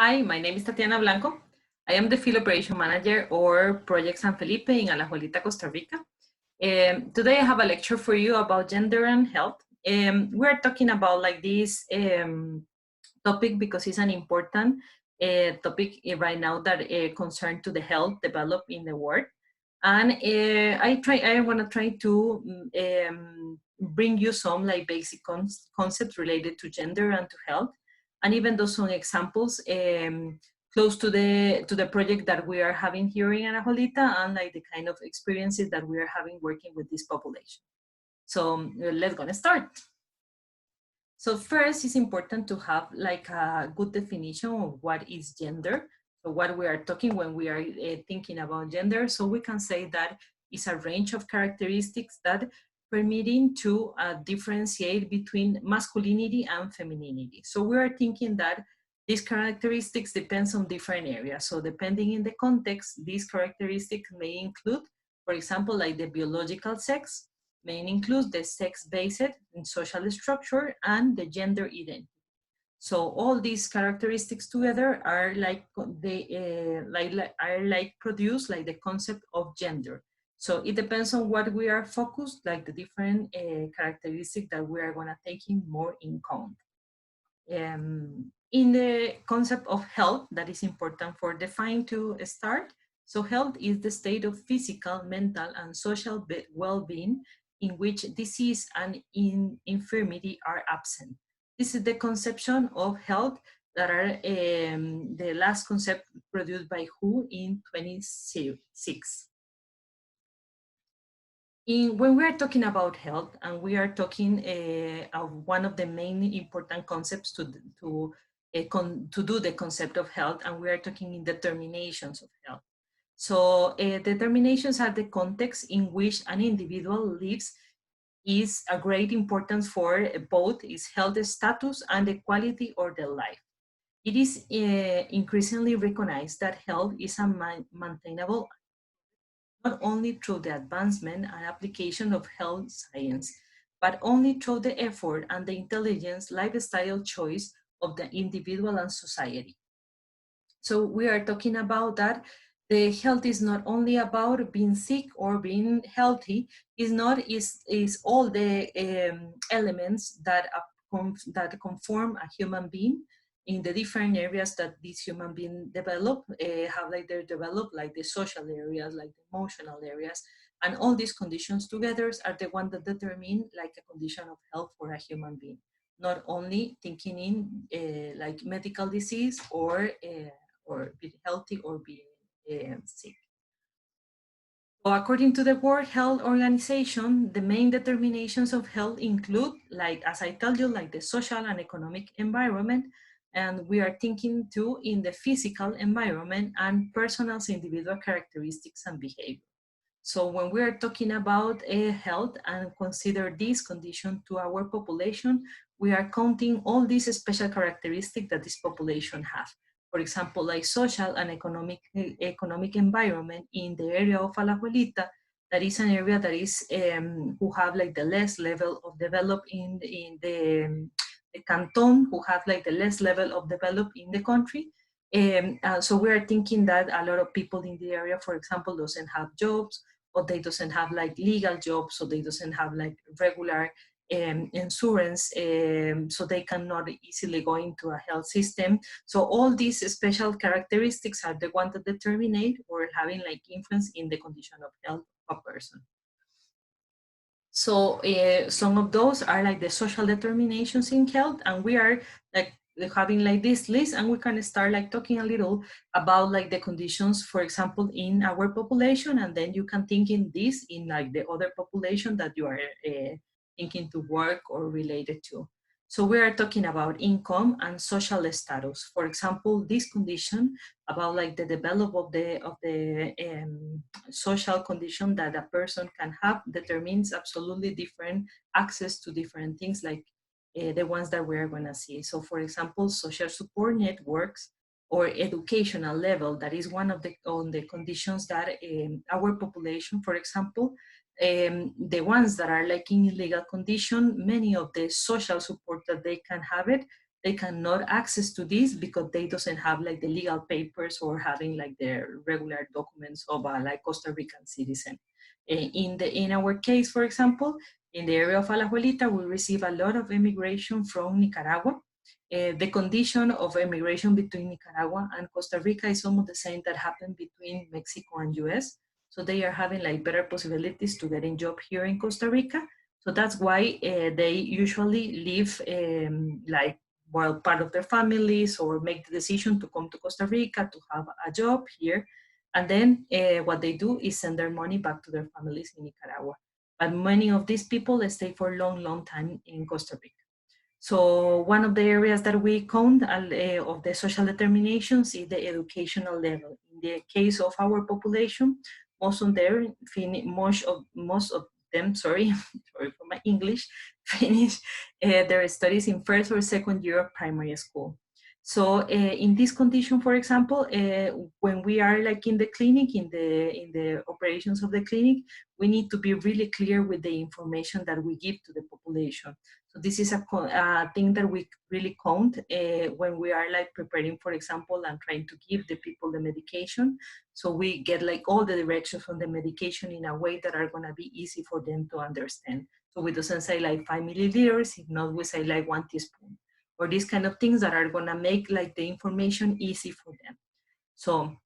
Hi, my name is Tatiana Blanco. I am the Field Operation Manager or Project San Felipe in Alajuelita, Costa Rica. Today I have a lecture for you about gender and health. We're talking about like this topic because it's an important topic right now that concern to the health developed in the world. And I want to try to bring you some like basic concepts related to gender and to health, and even though some examples close to the project that we are having here in Anajolita, and like the kind of experiences that we are having working with this population. So let's gonna start. So first, it's important to have like a good definition of what is gender. So what we are talking when we are thinking about gender. So we can say that it's a range of characteristics that permitting to differentiate between masculinity and femininity. So we are thinking that these characteristics depends on different areas. So depending in the context, these characteristics may include, for example, like the biological sex, may include the sex-based and social structure and the gender identity. So all these characteristics together are like produce like the concept of gender. So it depends on what we are focused, like the different characteristics that we are gonna take in more in count. In the concept of health, that is important for define to start. So health is the state of physical, mental, and social well-being in which disease and infirmity are absent. This is the conception of health that are the last concept produced by WHO in 2006. When we are talking about health, and we are talking of one of the main important concepts to do the concept of health, and we are talking in determinations of health. So determinations are the context in which an individual lives is a great importance for both its health status and the quality of their life. It is increasingly recognized that health is a maintainable not only through the advancement and application of health science, but only through the effort and the intelligence lifestyle choice of the individual and society. So we are talking about that the health is not only about being sick or being healthy, is all the elements that conform a human being in the different areas that this human being develop, have like they're developed, like the social areas, like the emotional areas, and all these conditions together are the ones that determine like a condition of health for a human being, not only thinking in like medical disease or being healthy or being sick. So according to the World Health Organization, the main determinations of health include, like as I told you, like the social and economic environment, and we are thinking too in the physical environment and personal individual characteristics and behavior. So when we are talking about health and consider this condition to our population, we are counting all these special characteristics that this population have. For example, like social and economic environment in the area of Alajuelita, that is an area that is who have like the less level of develop in the canton, who have like the less level of develop in the country. So we are thinking that a lot of people in the area, for example, doesn't have jobs, or they doesn't have like legal jobs, so they doesn't have like regular insurance, so they cannot easily go into a health system. So all these special characteristics are the ones that determine or having like influence in the condition of health of a person. So some of those are like the social determinations in health, and we are like having like this list, and we can start like talking a little about like the conditions, for example, in our population, and then you can think in this in like the other population that you are thinking to work or related to. So we are talking about income and social status. For example, this condition about like the development of the social condition that a person can have determines absolutely different access to different things, like the ones that we're going to see. So for example, social support networks or educational level, that is one of the conditions that our population, for example, the ones that are like in illegal condition, many of the social support that they can have it they cannot access to this because they doesn't have like the legal papers or having like their regular documents of a like Costa Rican citizen. In our case, for example, in the area of Alajuelita, we receive a lot of immigration from Nicaragua. The condition of immigration between Nicaragua and Costa Rica is almost the same that happened between Mexico and US. So they are having like better possibilities to get a job here in Costa Rica. So that's why they usually leave like, well, part of their families or make the decision to come to Costa Rica to have a job here. And then what they do is send their money back to their families in Nicaragua. But many of these people stay for a long, long time in Costa Rica. So one of the areas that we count of the social determinations is the educational level. In the case of our population, most of them, sorry for my English, finish their studies in first or second year of primary school. So in this condition, for example, when we are like in the clinic, in the operations of the clinic, we need to be really clear with the information that we give to the population. So this is a thing that we really count when we are like preparing, for example, and trying to give the people the medication. So we get like all the directions on the medication in a way that are gonna be easy for them to understand. So we doesn't say like 5 milliliters, if not we say like 1 teaspoon, or these kind of things that are gonna make like the information easy for them. So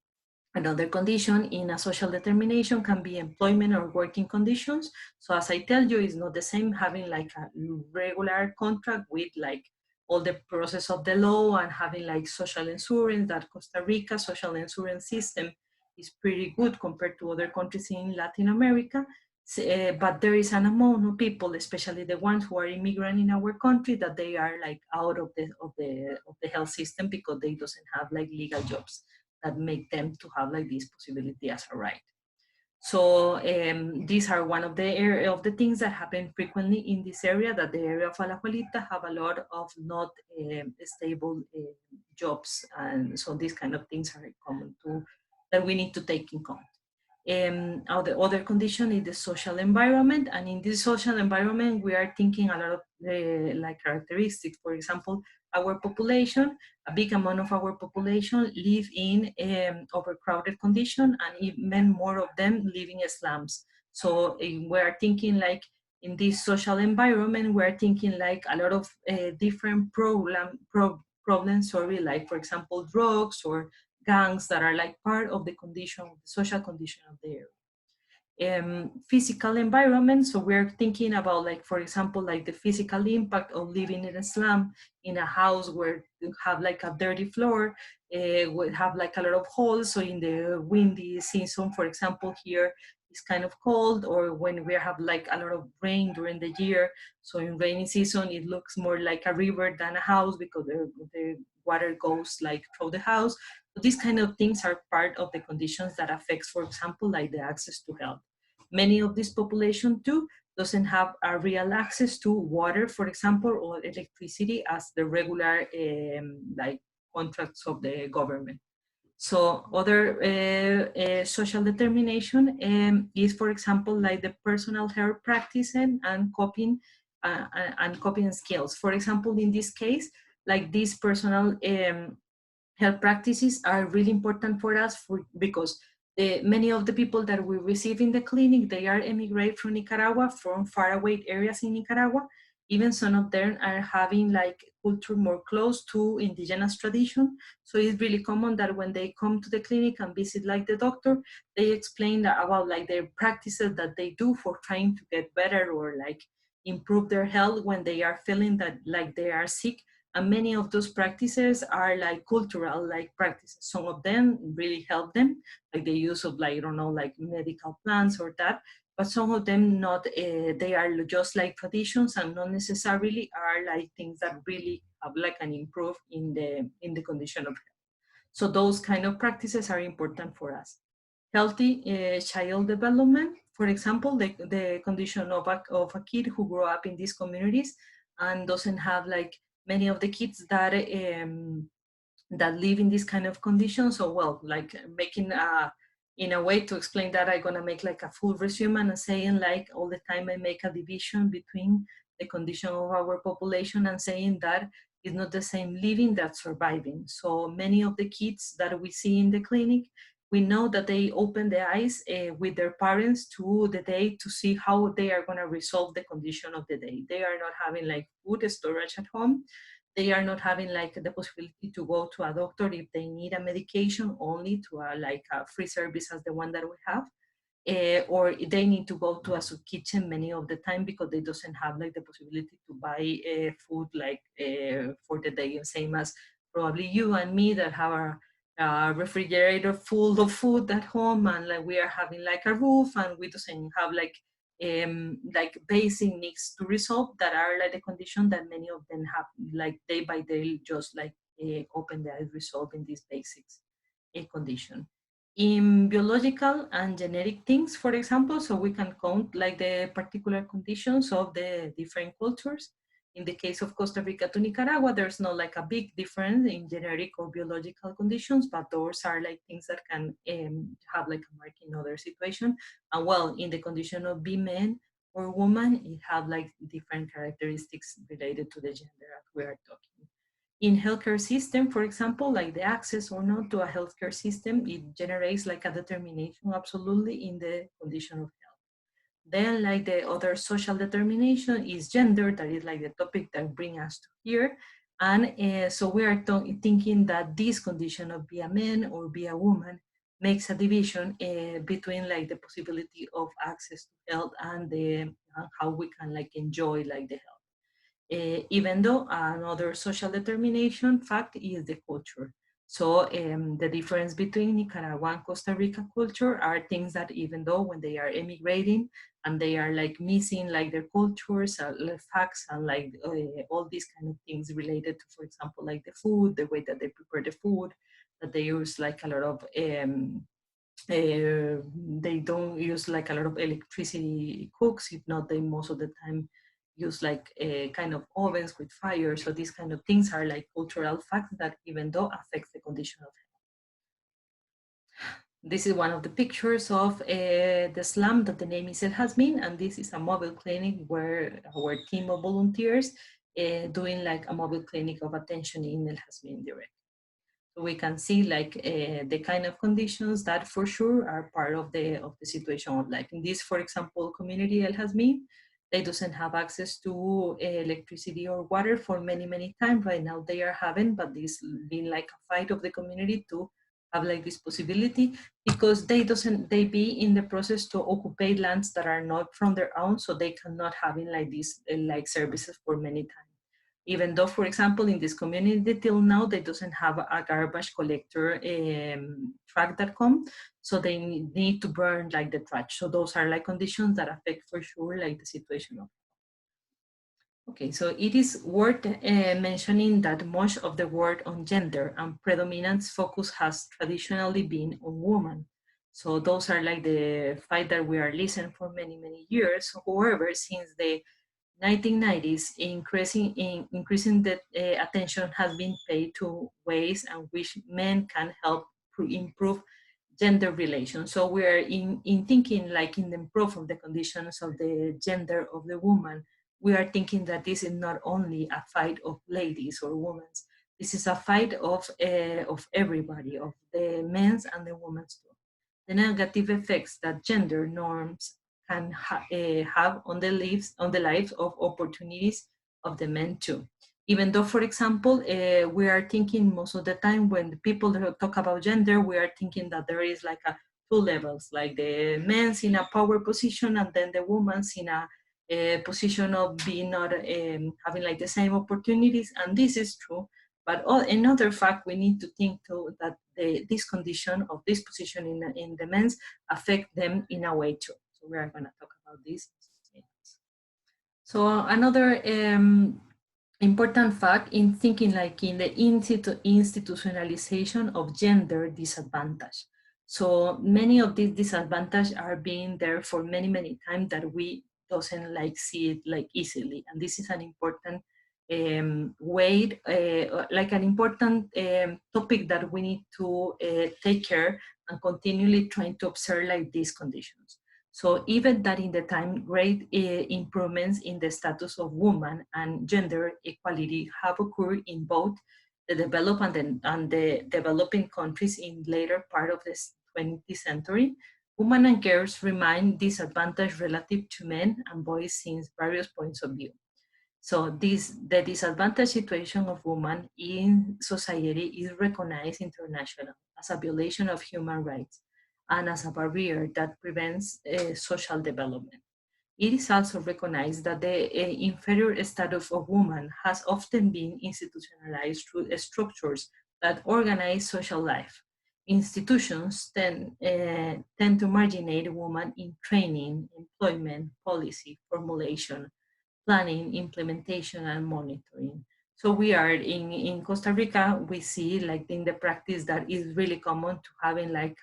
another condition in a social determination can be employment or working conditions. So as I tell you, it's not the same having like a regular contract with like all the process of the law and having like social insurance. That Costa Rica social insurance system is pretty good compared to other countries in Latin America. But there is an amount of people, especially the ones who are immigrant in our country, that they are like out of the health system because they doesn't have like legal jobs that make them to have like this possibility as a right. So these are one of the things that happen frequently in this area, that the area of Alajuelita have a lot of not stable jobs. And so these kind of things are common too, that we need to take in account. The other condition is the social environment, and in this social environment we are thinking a lot of like characteristics. For example, our population, a big amount of our population live in overcrowded condition, and even more of them live in slums. So we are thinking like in this social environment, we're thinking like a lot of different problems, sorry, like for example drugs or gangs that are like part of the condition, the social condition of the area. Physical environment, so we're thinking about like, for example, like the physical impact of living in a slum, in a house where you have like a dirty floor, would have like a lot of holes. So in the windy season, for example, here it's kind of cold, or when we have like a lot of rain during the year. So in rainy season, it looks more like a river than a house because the water goes like through the house. So these kind of things are part of the conditions that affects, for example, like the access to health. Many of this population too doesn't have a real access to water, for example, or electricity as the regular like contracts of the government. So other social determination is, for example, like the personal health practice and coping skills. For example, in this case, like these personal health practices are really important for us because many of the people that we receive in the clinic, they are immigrate from Nicaragua, from faraway areas in Nicaragua. Even some of them are having like culture more close to indigenous tradition. So it's really common that when they come to the clinic and visit like the doctor, they explain about like their practices that they do for trying to get better or like improve their health when they are feeling that like they are sick. And many of those practices are like cultural like practices. Some of them really help them, like the use of like, I don't know, like medical plants or that, but some of them not, they are just like traditions and not necessarily are like things that really have like an improve in the condition of health. So those kind of practices are important for us. Healthy child development, for example, the condition of a kid who grew up in these communities and doesn't have like many of the kids that live in this kind of conditions. So well, like making in a way to explain that, I'm gonna make like a full resume and saying like all the time I make a division between the condition of our population and saying that It's not the same living that surviving. So many of the kids that we see in the clinic, we know that they open the eyes with their parents to the day to see how they are going to resolve the condition of the day. They are not having like food storage at home. They are not having like the possibility to go to a doctor if they need a medication, only to a, like a free service as the one that we have. Or they need to go to a soup kitchen many of the time because they doesn't have like the possibility to buy food like for the day, same as probably you and me that have a refrigerator full of food at home, and like we are having like a roof and we doesn't have like basic needs to resolve that are like the condition that many of them have like day by day, just like open the eyes resolving these basics condition. In biological and genetic things, for example, so we can count like the particular conditions of the different cultures. In the case of Costa Rica to Nicaragua, there's not like a big difference in genetic or biological conditions, but those are like things that can have like a mark in other situation. And well, in the condition of being man or woman, it have like different characteristics related to the gender as we are talking. In healthcare system, for example, like the access or not to a healthcare system, it generates like a determination absolutely in the condition of health. Then like the other social determination is gender, that is like the topic that brings us to here. And so we are thinking that this condition of be a man or be a woman makes a division between like the possibility of access to health and how we can like enjoy like the health. Even though another social determination fact is the culture. So the difference between Nicaragua and Costa Rica culture are things that even though when they are emigrating and they are like missing like their cultures, facts and like all these kind of things related to, for example, like the food, the way that they prepare the food, that they use like a lot of they don't use like a lot of electricity cooks. If not, they most of the time use like a kind of ovens with fire. So these kind of things are like cultural facts that even though affects the condition of health. This is one of the pictures of the slum that the name is El Hasmin, and this is a mobile clinic where our team of volunteers doing like a mobile clinic of attention in El Hasmin direct. So we can see like the kind of conditions that for sure are part of the situation of life. In this, for example, community El Hasmin, they doesn't have access to electricity or water for many times. Right now they are having, but this been like a fight of the community to have like this possibility, because they be in the process to occupy lands that are not from their own, so they cannot having like this like services for many times. Even though, for example, in this community till now, they doesn't have a garbage collector truck that come, so they need to burn like the trash. So those are like conditions that affect for sure like the situation of. Okay, so it is worth mentioning that much of the work on gender and predominance focus has traditionally been on women. So those are like the fight that we are listening for many years. However, since the 1990s, increasing the attention has been paid to ways in which men can help improve gender relations. So we are in thinking like in the improve of the conditions of the gender of the woman. We are thinking that this is not only a fight of ladies or women. This is a fight of everybody, of the men's and the women's too. The negative effects that gender norms can have on the lives of opportunities of the men too. Even though, for example, we are thinking most of the time when people talk about gender, we are thinking that there is like a two levels, like the men's in a power position and then the woman's in a position of being not having like the same opportunities, and this is true. But another fact we need to think too, that this condition of this position in the men's affect them in a way too. So we are going to talk about this. So another important fact in thinking like in the institutionalization of gender disadvantage. So many of these disadvantages are being there for many times that we doesn't like see it like easily. And this is an important way, like an important topic that we need to take care and continually trying to observe like these conditions. So even that in the time, great improvements in the status of women and gender equality have occurred in both the developed and the developing countries in later part of the 20th century. Women and girls remain disadvantaged relative to men and boys since various points of view. So the disadvantaged situation of women in society is recognized internationally as a violation of human rights and as a barrier that prevents social development. It is also recognized that the inferior status of women has often been institutionalized through structures that organize social life. Institutions tend to marginate women in training, employment, policy, formulation, planning, implementation, and monitoring. So we are in Costa Rica, we see like in the practice that is really common to having like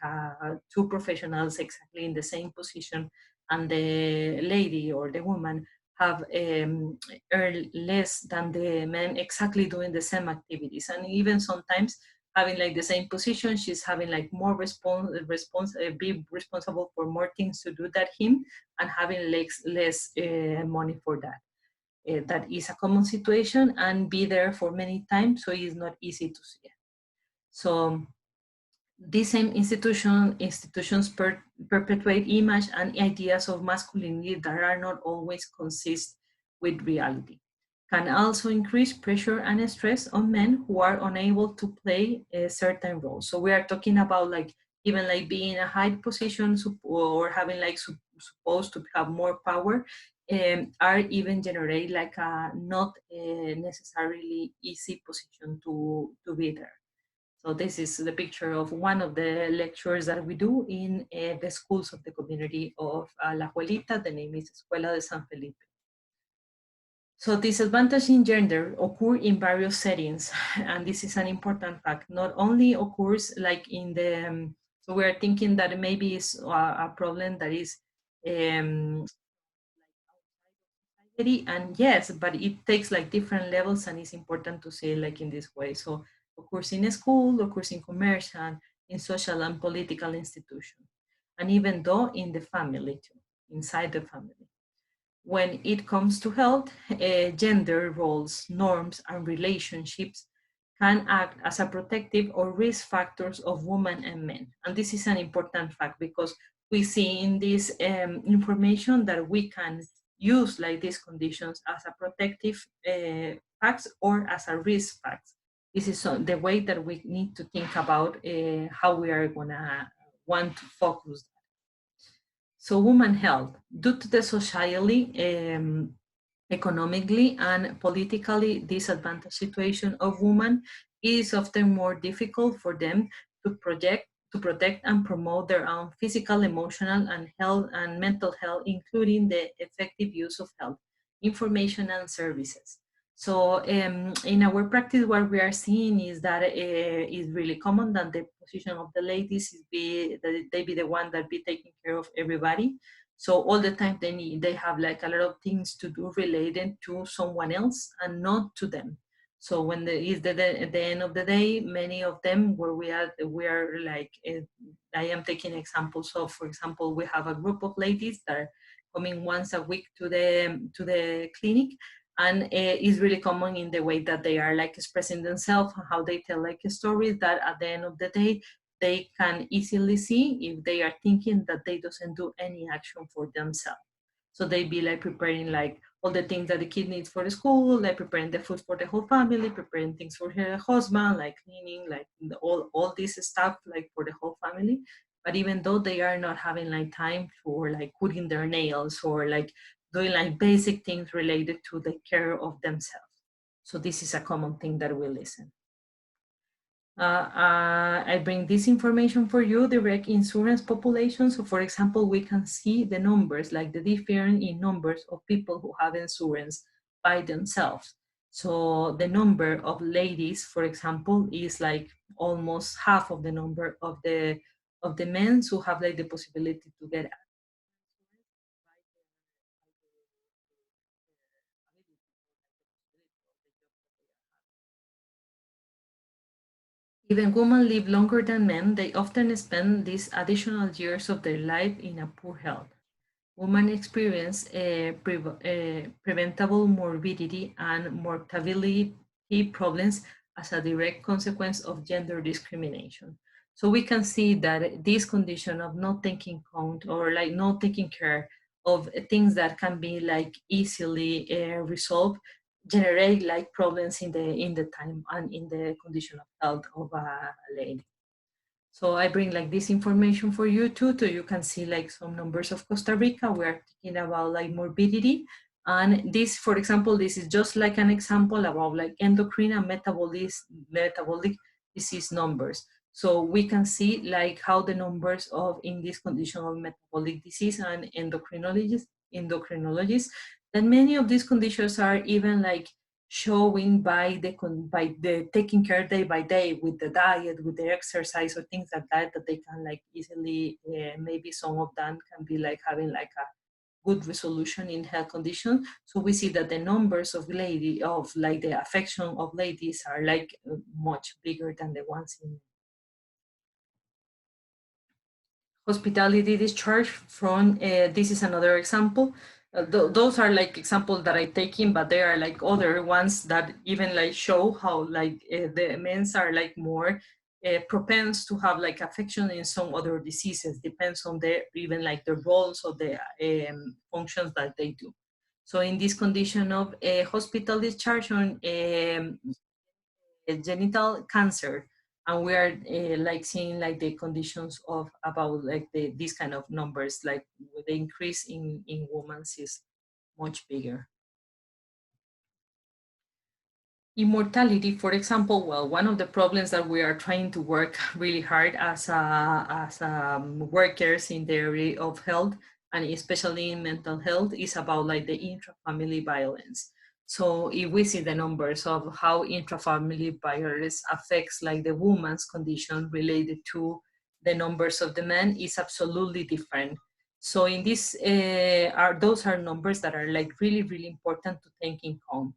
two professionals exactly in the same position, and the lady or the woman have earn less than the men exactly doing the same activities. And even sometimes having like the same position, she's having like more be responsible for more things to do than him, and having less money for that. That is a common situation and be there for many times, so it's not easy to see it. So these same institutions perpetuate image and ideas of masculinity that are not always consist with reality. Can also increase pressure and stress on men who are unable to play a certain role. So we are talking about like even like being in a high position or having like supposed to have more power, are even generate like a not necessarily easy position to be there. So this is the picture of one of the lectures that we do in the schools of the community of La Juelita. The name is Escuela de San Felipe. So disadvantage in gender occur in various settings, and this is an important fact. Not only occurs like in the, so we are thinking that maybe it's a problem that is um, and yes, but it takes like different levels, and it's important to say like in this way. So occurs in a school, occurs in commercial, in social and political institutions, and even though in the family too, inside the family. When it comes to health, gender roles, norms, and relationships can act as a protective or risk factors of women and men. And this is an important fact because we see in this information that we can use like these conditions as a protective facts or as a risk facts. This is the way that we need to think about how we are gonna want to focus. So women health, due to the socially, economically, and politically disadvantaged situation of women, it is often more difficult for them to protect and promote their own physical, emotional, and health and mental health, including the effective use of health information and services. So in our practice, what we are seeing is that it's really common that the position of the ladies is that they be the one that be taking care of everybody. So all the time they have like a lot of things to do related to someone else and not to them. So when at the end of the day, many of them where we are like I am taking examples of, for example, we have a group of ladies that are coming once a week to the clinic, and it's really common in the way that they are like expressing themselves, how they tell like stories that at the end of the day they can easily see if they are thinking that they doesn't do any action for themselves. So they be like preparing like all the things that the kid needs for the school, like preparing the food for the whole family, preparing things for her husband, like cleaning, like all this stuff like for the whole family. But even though they are not having like time for like cutting their nails or like doing like basic things related to the care of themselves. So this is a common thing that we listen. I bring this information for you, direct insurance population. So for example, we can see the numbers, like the difference in numbers of people who have insurance by themselves. So the number of ladies, for example, is like almost half of the number of the men who have like the possibility to get even women live longer than men, they often spend these additional years of their life in a poor health. women experience preventable morbidity and mortality problems as a direct consequence of gender discrimination. So we can see that this condition of not taking count or like not taking care of things that can be like easily resolved generate like problems in the time and in the condition of health of a lady. So I bring like this information for you too, so you can see like some numbers of Costa Rica. We're talking about like morbidity. And this, for example, this is just like an example about like endocrine and metabolic disease numbers. So we can see like how the numbers of in this condition of metabolic disease and endocrinologists, that many of these conditions are even like showing by the taking care day by day with the diet, with the exercise or things like that they can like easily maybe some of them can be like having like a good resolution in health condition. So we see that the numbers of lady of like the affection of ladies are like much bigger than the ones in hospitality discharge from this is another example. Those are like examples that I take in, but there are like other ones that even like show how like the men's are like more propense to have like affection in some other diseases, depends on their even like the roles of the functions that they do. So in this condition of hospital discharge on genital cancer, and we are like seeing like the conditions of about like these kind of numbers, like the increase in women is much bigger. Immortality, for example, well, one of the problems that we are trying to work really hard as workers in the area of health, and especially in mental health, is about like the intra-family violence. So if we see the numbers of how intra-family violence affects like the woman's condition related to the numbers of the men is absolutely different. So in this are those are numbers that are like really, really important to take in account.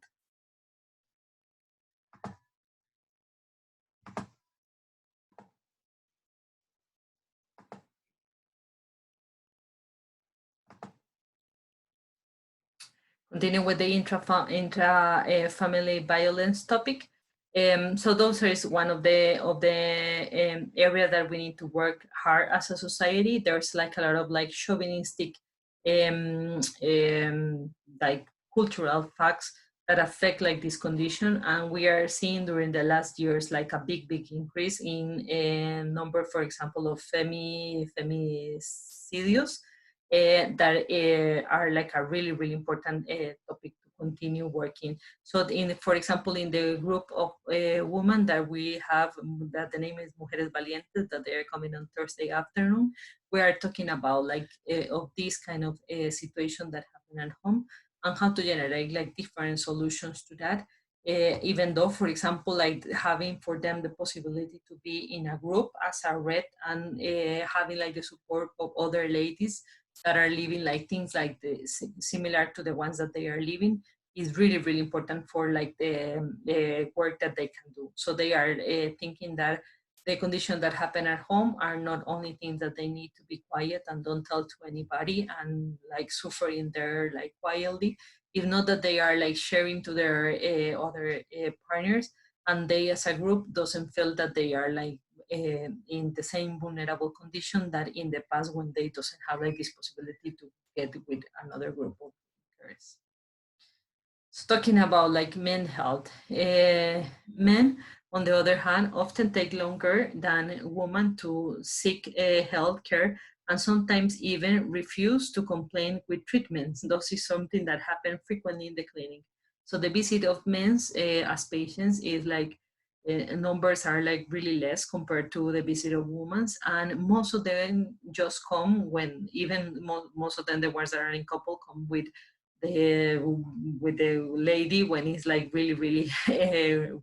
Continue with the intra family violence topic. So those is one of the area that we need to work hard as a society. There's like a lot of like chauvinistic um, um, like cultural facts that affect like this condition, and we are seeing during the last years like a big increase in number, for example, of femicidios that are like a really important topic to continue working. So in, for example, in the group of women that we have, that the name is Mujeres Valientes, that they are coming on Thursday afternoon, we are talking about like of this kind of situation that happen at home and how to generate like different solutions to that. Even though, for example, like having for them the possibility to be in a group as a red and having like the support of other ladies that are living like things like similar to the ones that they are living is really important for like the work that they can do. So they are thinking that the conditions that happen at home are not only things that they need to be quiet and don't tell to anybody and like suffer in there like quietly, if not that they are like sharing to their other partners, and they as a group doesn't feel that they are like in the same vulnerable condition that in the past when they doesn't have like this possibility to get with another group of peers. So talking about like men health, men on the other hand often take longer than women to seek health care and sometimes even refuse to complain with treatments. This is something that happens frequently in the clinic. So the visit of men as patients is like numbers are like really less compared to the visit of women, and most of them just come when even most of them the ones that are in couple come the with the lady when he's like really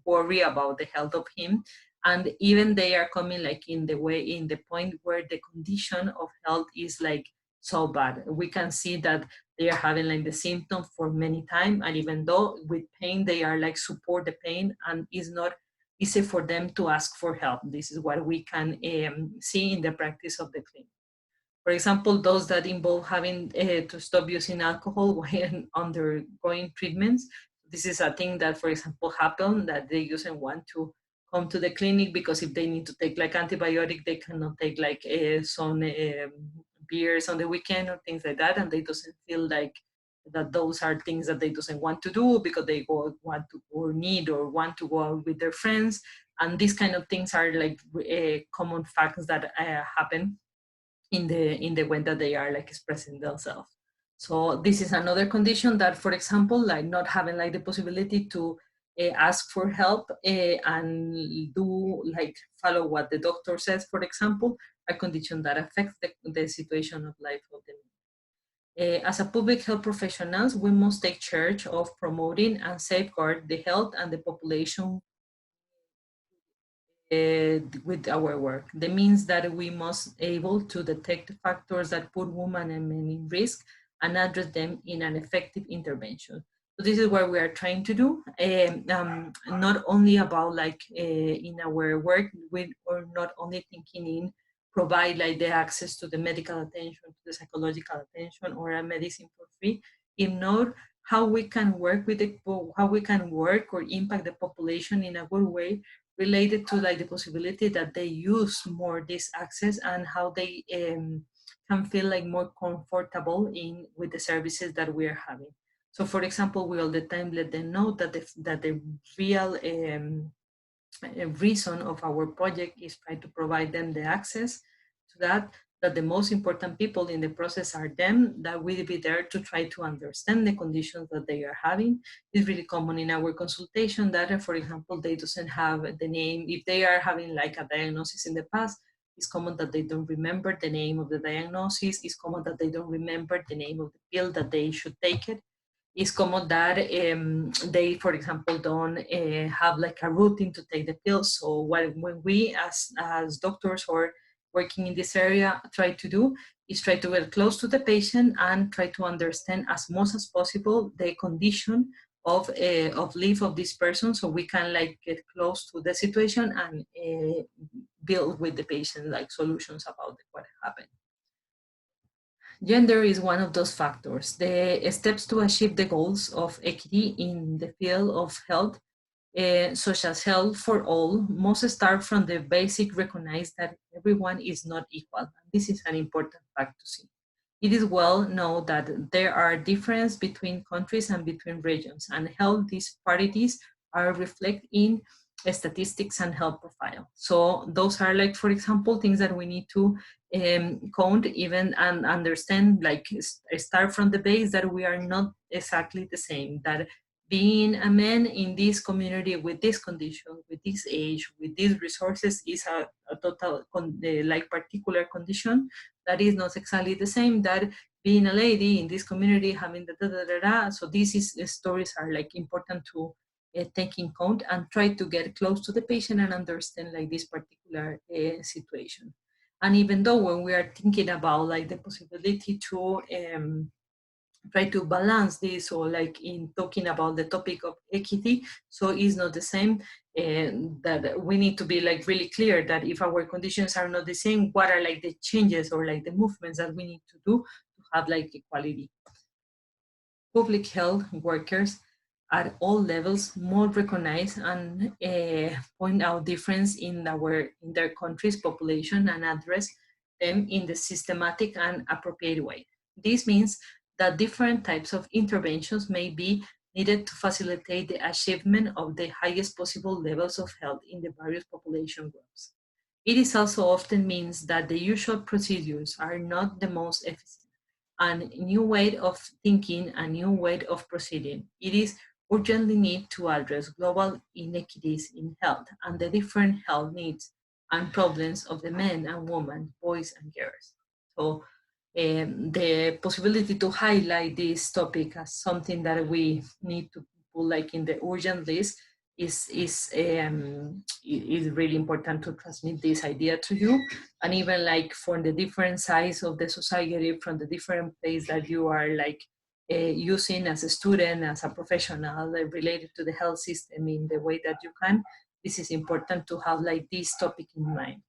worry about the health of him, and even they are coming like in the way in the point where the condition of health is like so bad. We can see that they are having like the symptom for many time, and even though with pain they are like support the pain and it's not easy for them to ask for help. This is what we can see in the practice of the clinic. For example, those that involve having to stop using alcohol while undergoing treatments. This is a thing that, for example, happen that they usually want to come to the clinic because if they need to take like antibiotic, they cannot take like some beers on the weekend or things like that, and they doesn't feel like that those are things that they doesn't want to do because they want to or need or want to go out with their friends, and these kind of things are like common facts that happen in the way that they are like expressing themselves. So this is another condition that, for example, like not having like the possibility to ask for help and do like follow what the doctor says, for example, a condition that affects the situation of life of the as a public health professionals, we must take charge of promoting and safeguard the health and the population with our work. That means that we must able to detect factors that put women and men in risk and address them in an effective intervention. So this is what we are trying to do. Not only about like in our work, we're not only thinking in provide like the access to the medical attention, to the psychological attention, or a medicine for free. If not, how we can work with the how we can work or impact the population in a good way related to like the possibility that they use more this access and how they can feel like more comfortable in with the services that we are having. So for example, we all the time let them know that the real reason of our project is try to provide them the access to that the most important people in the process are them, that will be there to try to understand the conditions that they are having. It's really common in our consultation that, for example, they doesn't have the name, if they are having like a diagnosis in the past, it's common that they don't remember the name of the diagnosis. It's common that they don't remember the name of the pill that they should take it. It's common that they, for example, don't have like a routine to take the pills. So when we as doctors or working in this area try to do is try to get close to the patient and try to understand as much as possible the condition of life of this person, so we can like get close to the situation and build with the patient like solutions about what happened. Gender is one of those factors. The steps to achieve the goals of equity in the field of health, such as health for all, must start from the basic recognize that everyone is not equal. This is an important fact to see. It is well known that there are differences between countries and between regions, and health disparities are reflected in statistics and health profile. So those are like, for example, things that we need to count even and understand, like start from the base that we are not exactly the same, that being a man in this community with this condition, with this age, with these resources is a total like particular condition that is not exactly the same that being a lady in this community having the da da da da. So these stories are like important to take in count and try to get close to the patient and understand like this particular situation. And even though when we are thinking about like the possibility to try to balance this, or like in talking about the topic of equity, so it's not the same, and that we need to be like really clear that if our conditions are not the same, what are like the changes or like the movements that we need to do to have like equality. Public health workers at all levels more recognize and point out difference in their country's population and address them in the systematic and appropriate way. This means that different types of interventions may be needed to facilitate the achievement of the highest possible levels of health in the various population groups. It is also often means that the usual procedures are not the most efficient, and new way of thinking, a new way of proceeding. It is urgently need to address global inequities in health and the different health needs and problems of the men and women, boys and girls. So the possibility to highlight this topic as something that we need to put like in the urgent list is really important to transmit this idea to you, and even like from the different sides of the society, from the different place that you are like using as a student, as a professional related to the health system in the way that you can. This is important to have like this topic in mind.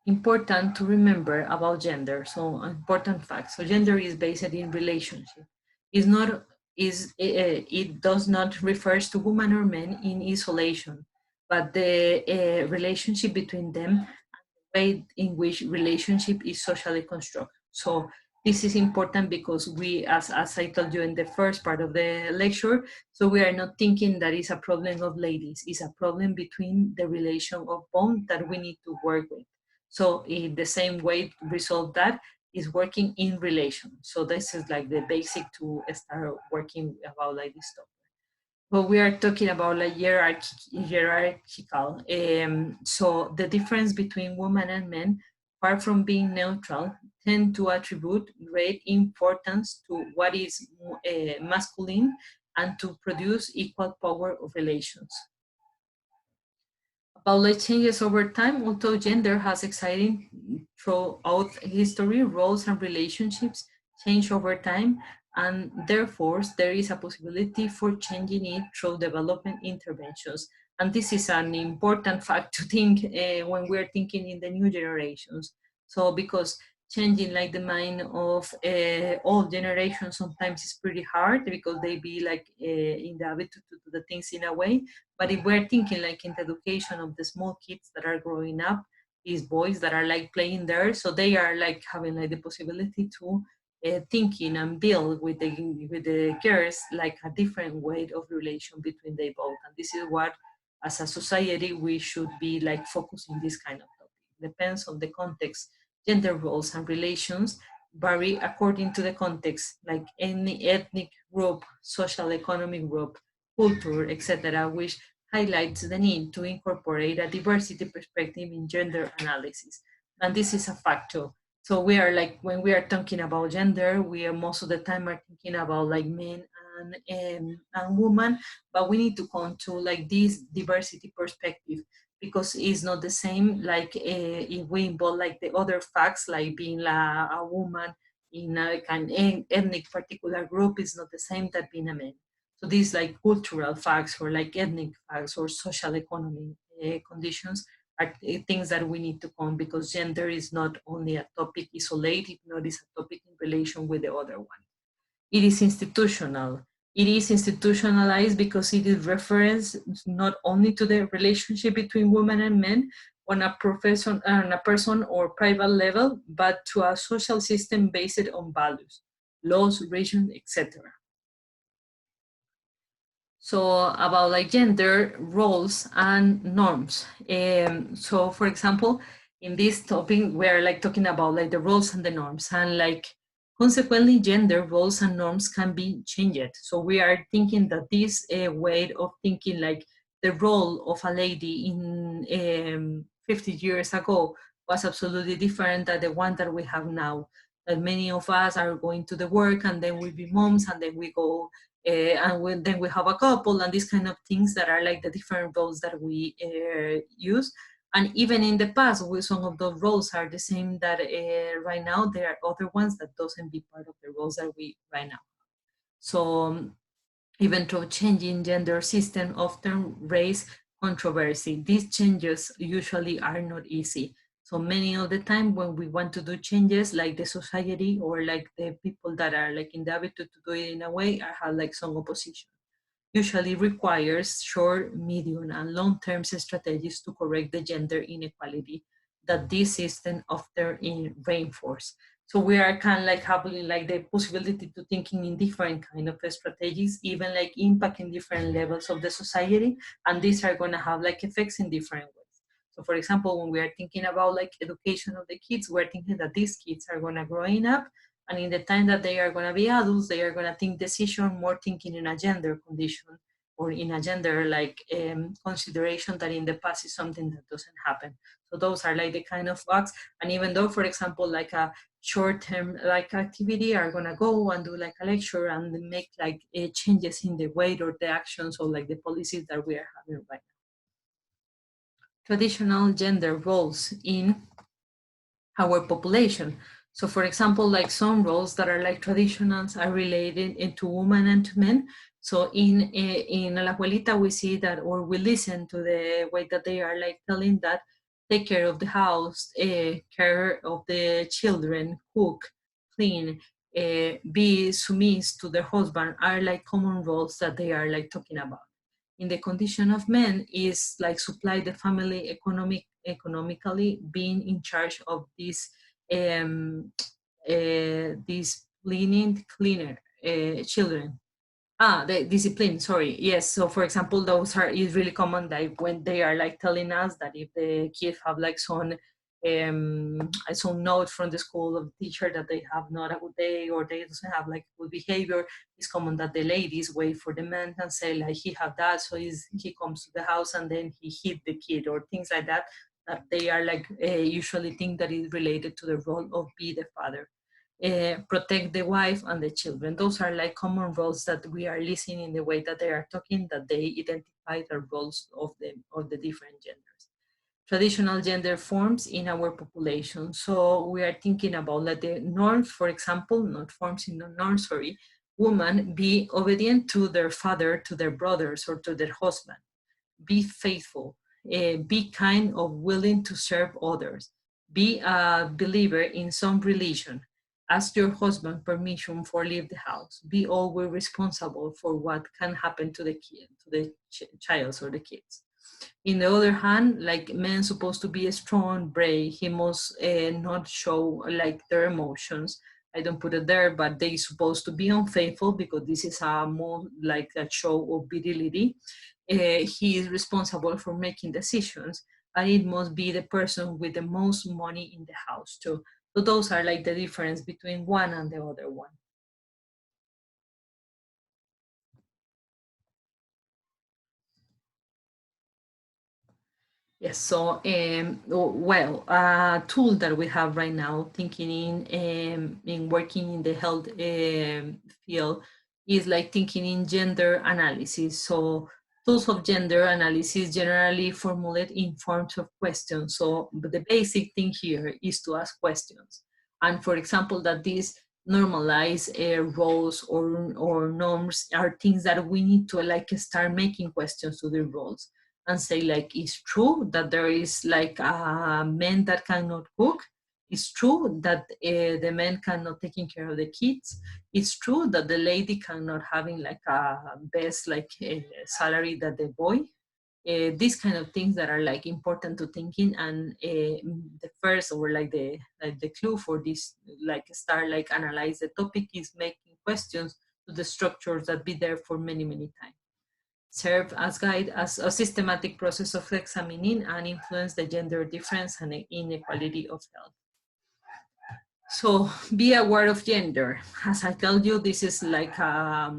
important to remember about gender. So important facts. So gender is based in relationship. Is not is it does not refers to woman or men in isolation, but the relationship between them, way in which relationship is socially constructed. So this is important because we, as I told you in the first part of the lecture, so we are not thinking that it's a problem of ladies, it's a problem between the relation of bond that we need to work with. So in the same way to resolve that is working in relation. So this is like the basic to start working about like this topic. Well, we are talking about like hierarchical. So the difference between women and men, far from being neutral, tend to attribute great importance to what is masculine and to produce equal power of relations. About like changes over time, although gender has exciting throughout history, roles and relationships change over time, and therefore there is a possibility for changing it through development interventions. And this is an important fact to think when we're thinking in the new generations. So because changing like the mind of old generations sometimes is pretty hard because they be like in the habit to do the things in a way, but if we're thinking like in the education of the small kids that are growing up, these boys that are like playing there, so they are like having like the possibility to thinking and build with the girls like a different way of relation between they both. And this is what, as a society, we should be like focusing this kind of topic. Depends on the context. Gender roles and relations vary according to the context, like any ethnic group, social economic group, culture, etc., which highlights the need to incorporate a diversity perspective in gender analysis. And this is a factor. So we are like, when we are talking about gender, we are most of the time are thinking about like men and women, but we need to come to like this diversity perspective because it's not the same like if we involve like the other facts like being a woman in like an ethnic particular group is not the same that being a man. So these like cultural facts or like ethnic facts or social economic conditions are things that we need to come because gender is not only a topic isolated, nor is a topic in relation with the other one. It is institutional. It is institutionalized because it is reference not only to the relationship between women and men on a person or private level, but to a social system based on values, laws, region, etc. So about like gender roles and norms. So for example, in this topic, we're like talking about like the roles and the norms, and like consequently gender roles and norms can be changed. So we are thinking that this way of thinking like the role of a lady in 50 years ago was absolutely different than the one that we have now. That many of us are going to the work and then we be moms and then we go then we have a couple and these kind of things that are like the different roles that we use. And even in the past, some of those roles are the same that right now there are other ones that doesn't be part of the roles that we right now. So even though changing gender system often raise controversy, these changes usually are not easy. So many of the time when we want to do changes, like the society or like the people that are like in the habit to do it in a way, are have like some opposition. Usually requires short, medium, and long-term strategies to correct the gender inequality that this system often reinforce. So we are kind of like having like the possibility to thinking in different kind of strategies, even like impacting different levels of the society, and these are going to have like effects in different ways. So for example, when we are thinking about like education of the kids, we're thinking that these kids are going to growing up and in the time that they are going to be adults, they are going to think decision more thinking in a gender condition or in a gender like consideration that in the past is something that doesn't happen. So those are like the kind of facts. And even though, for example, like a short-term like activity are going to go and do like a lecture and make like changes in the way or the actions or like the policies that we are having right now. Traditional gender roles in our population. So for example, like some roles that are like traditionals are related into women and to men. So in La Abuelita, we see that, or we listen to the way that they are like telling that take care of the house, care of the children, cook, clean, be submissive to their husband are like common roles that they are like talking about. In the condition of men is like supply the family economically, being in charge of these cleaner children. The discipline, sorry. Yes. So for example, those are is really common, like when they are like telling us that if the kids have like some note from the school of teacher that they have not a good day or they doesn't have like good behavior, it's common that the ladies wait for the man and say like he have that, so he comes to the house and then he hit the kid or things like that. That they are like usually think that is related to the role of be the father, protect the wife and the children. Those are like common roles that we are listening in the way that they are talking, that they identify the roles of the different genders. Traditional gender forms in our population. So we are thinking about that the norms, for example, not forms in the norms, sorry, women be obedient to their father, to their brothers, or to their husband. Be faithful, be kind or willing to serve others, be a believer in some religion, ask your husband permission for leave the house, be always responsible for what can happen to the kid, to the child or the kids. In the other hand, like men supposed to be strong, brave, he must not show like their emotions. I don't put it there, but they supposed to be unfaithful because this is a more like a show of virility. He is responsible for making decisions, and it must be the person with the most money in the house too. So those are like the difference between one and the other one. Yes, so well, a tool that we have right now, thinking in working in the health field, is like thinking in gender analysis. So tools of gender analysis generally formulate in forms of questions. So but the basic thing here is to ask questions, and for example, that these normalize roles or norms are things that we need to like start making questions to the roles and say like it's true that there is like a men that cannot cook. It's true that the men cannot taking care of the kids. It's true that the lady cannot having like a best like salary that the boy. These kind of things that are like important to thinking, and the first or like the clue for this like start like analyze the topic is making questions to the structures that be there for many times, serve as guide as a systematic process of examining and influence the gender difference and inequality of health. So be aware of gender. As I tell you, this is like a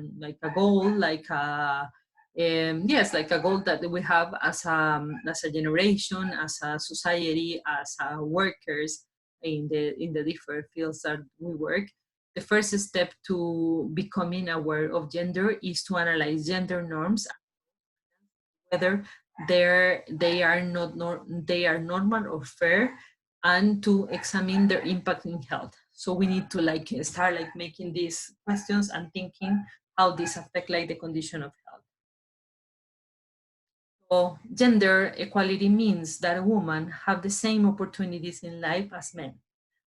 goal, like a yes, like a goal that we have as a generation, as a society, as workers in the different fields that we work. The first step to becoming aware of gender is to analyze gender norms, whether they are not they are normal or fair, and to examine their impact in health. So we need to like start like making these questions and thinking how this affect like the condition of health. So gender equality means that a woman have the same opportunities in life as men,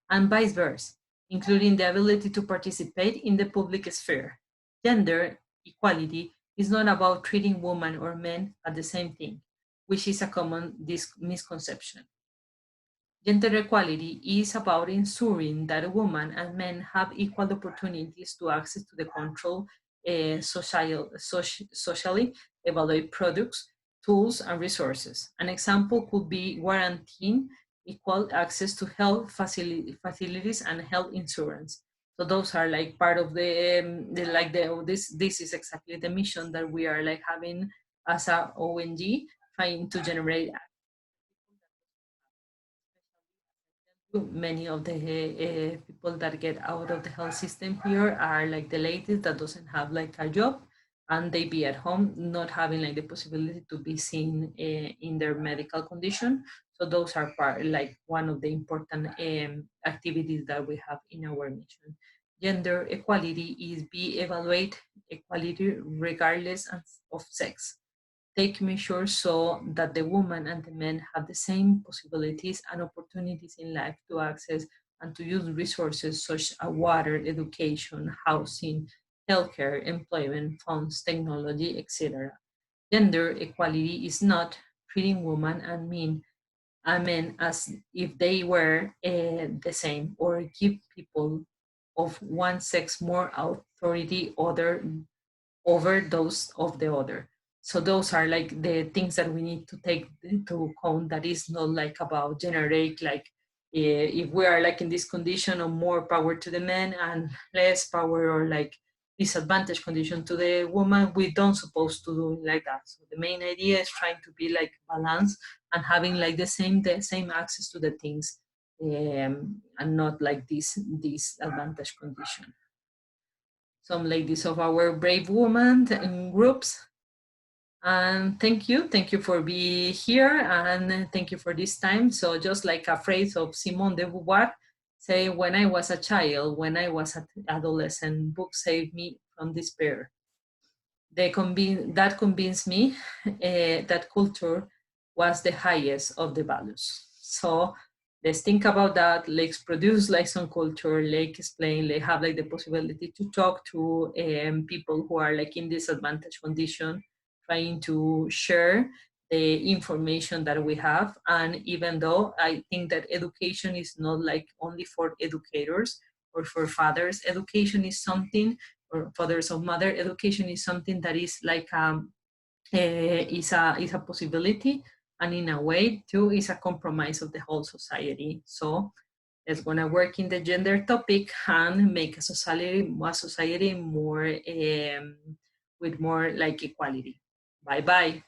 and vice versa, including the ability to participate in the public sphere. Gender equality is not about treating women or men as the same thing, which is a common misconception. Gender equality is about ensuring that women and men have equal opportunities to access to the control, socially evaluate products, tools, and resources. An example could be guaranteeing equal access to health facilities and health insurance. So those are like part of this is exactly the mission that we are like having as a ONG, trying to generate. Many of the people that get out of the health system here are like the ladies that doesn't have like a job, and they be at home not having like the possibility to be seen in their medical condition. So those are part like one of the important activities that we have in our mission. Gender equality is be evaluate equality regardless of sex. take measures so that the woman and the men have the same possibilities and opportunities in life to access and to use resources such as water, education, housing, healthcare, employment, funds, technology, etc. Gender equality is not treating women and men as if they were the same, or give people of one sex more authority over those of the other. So those are like the things that we need to take into account. That is not like about generate like if we are like in this condition of more power to the men and less power or like disadvantage condition to the woman, we don't supposed to do it like that. So the main idea is trying to be like balanced and having like the same access to the things, and not like this advantage condition. Some ladies of our brave women in groups. And thank you for being here, and thank you for this time. So just like a phrase of Simone de Beauvoir, say, when I was a child, when I was an adolescent, books saved me from despair. That convinced me that culture was the highest of the values. So let's think about that. Let's produce like some culture, like explain, like have like the possibility to talk to people who are like in disadvantaged condition, trying to share the information that we have. And even though I think that education is not like only for educators or for fathers, education is something, or fathers of mother, education is something that is like is a possibility, and in a way too is a compromise of the whole society. So let's gonna work in the gender topic and make a society more with more like equality. Bye bye.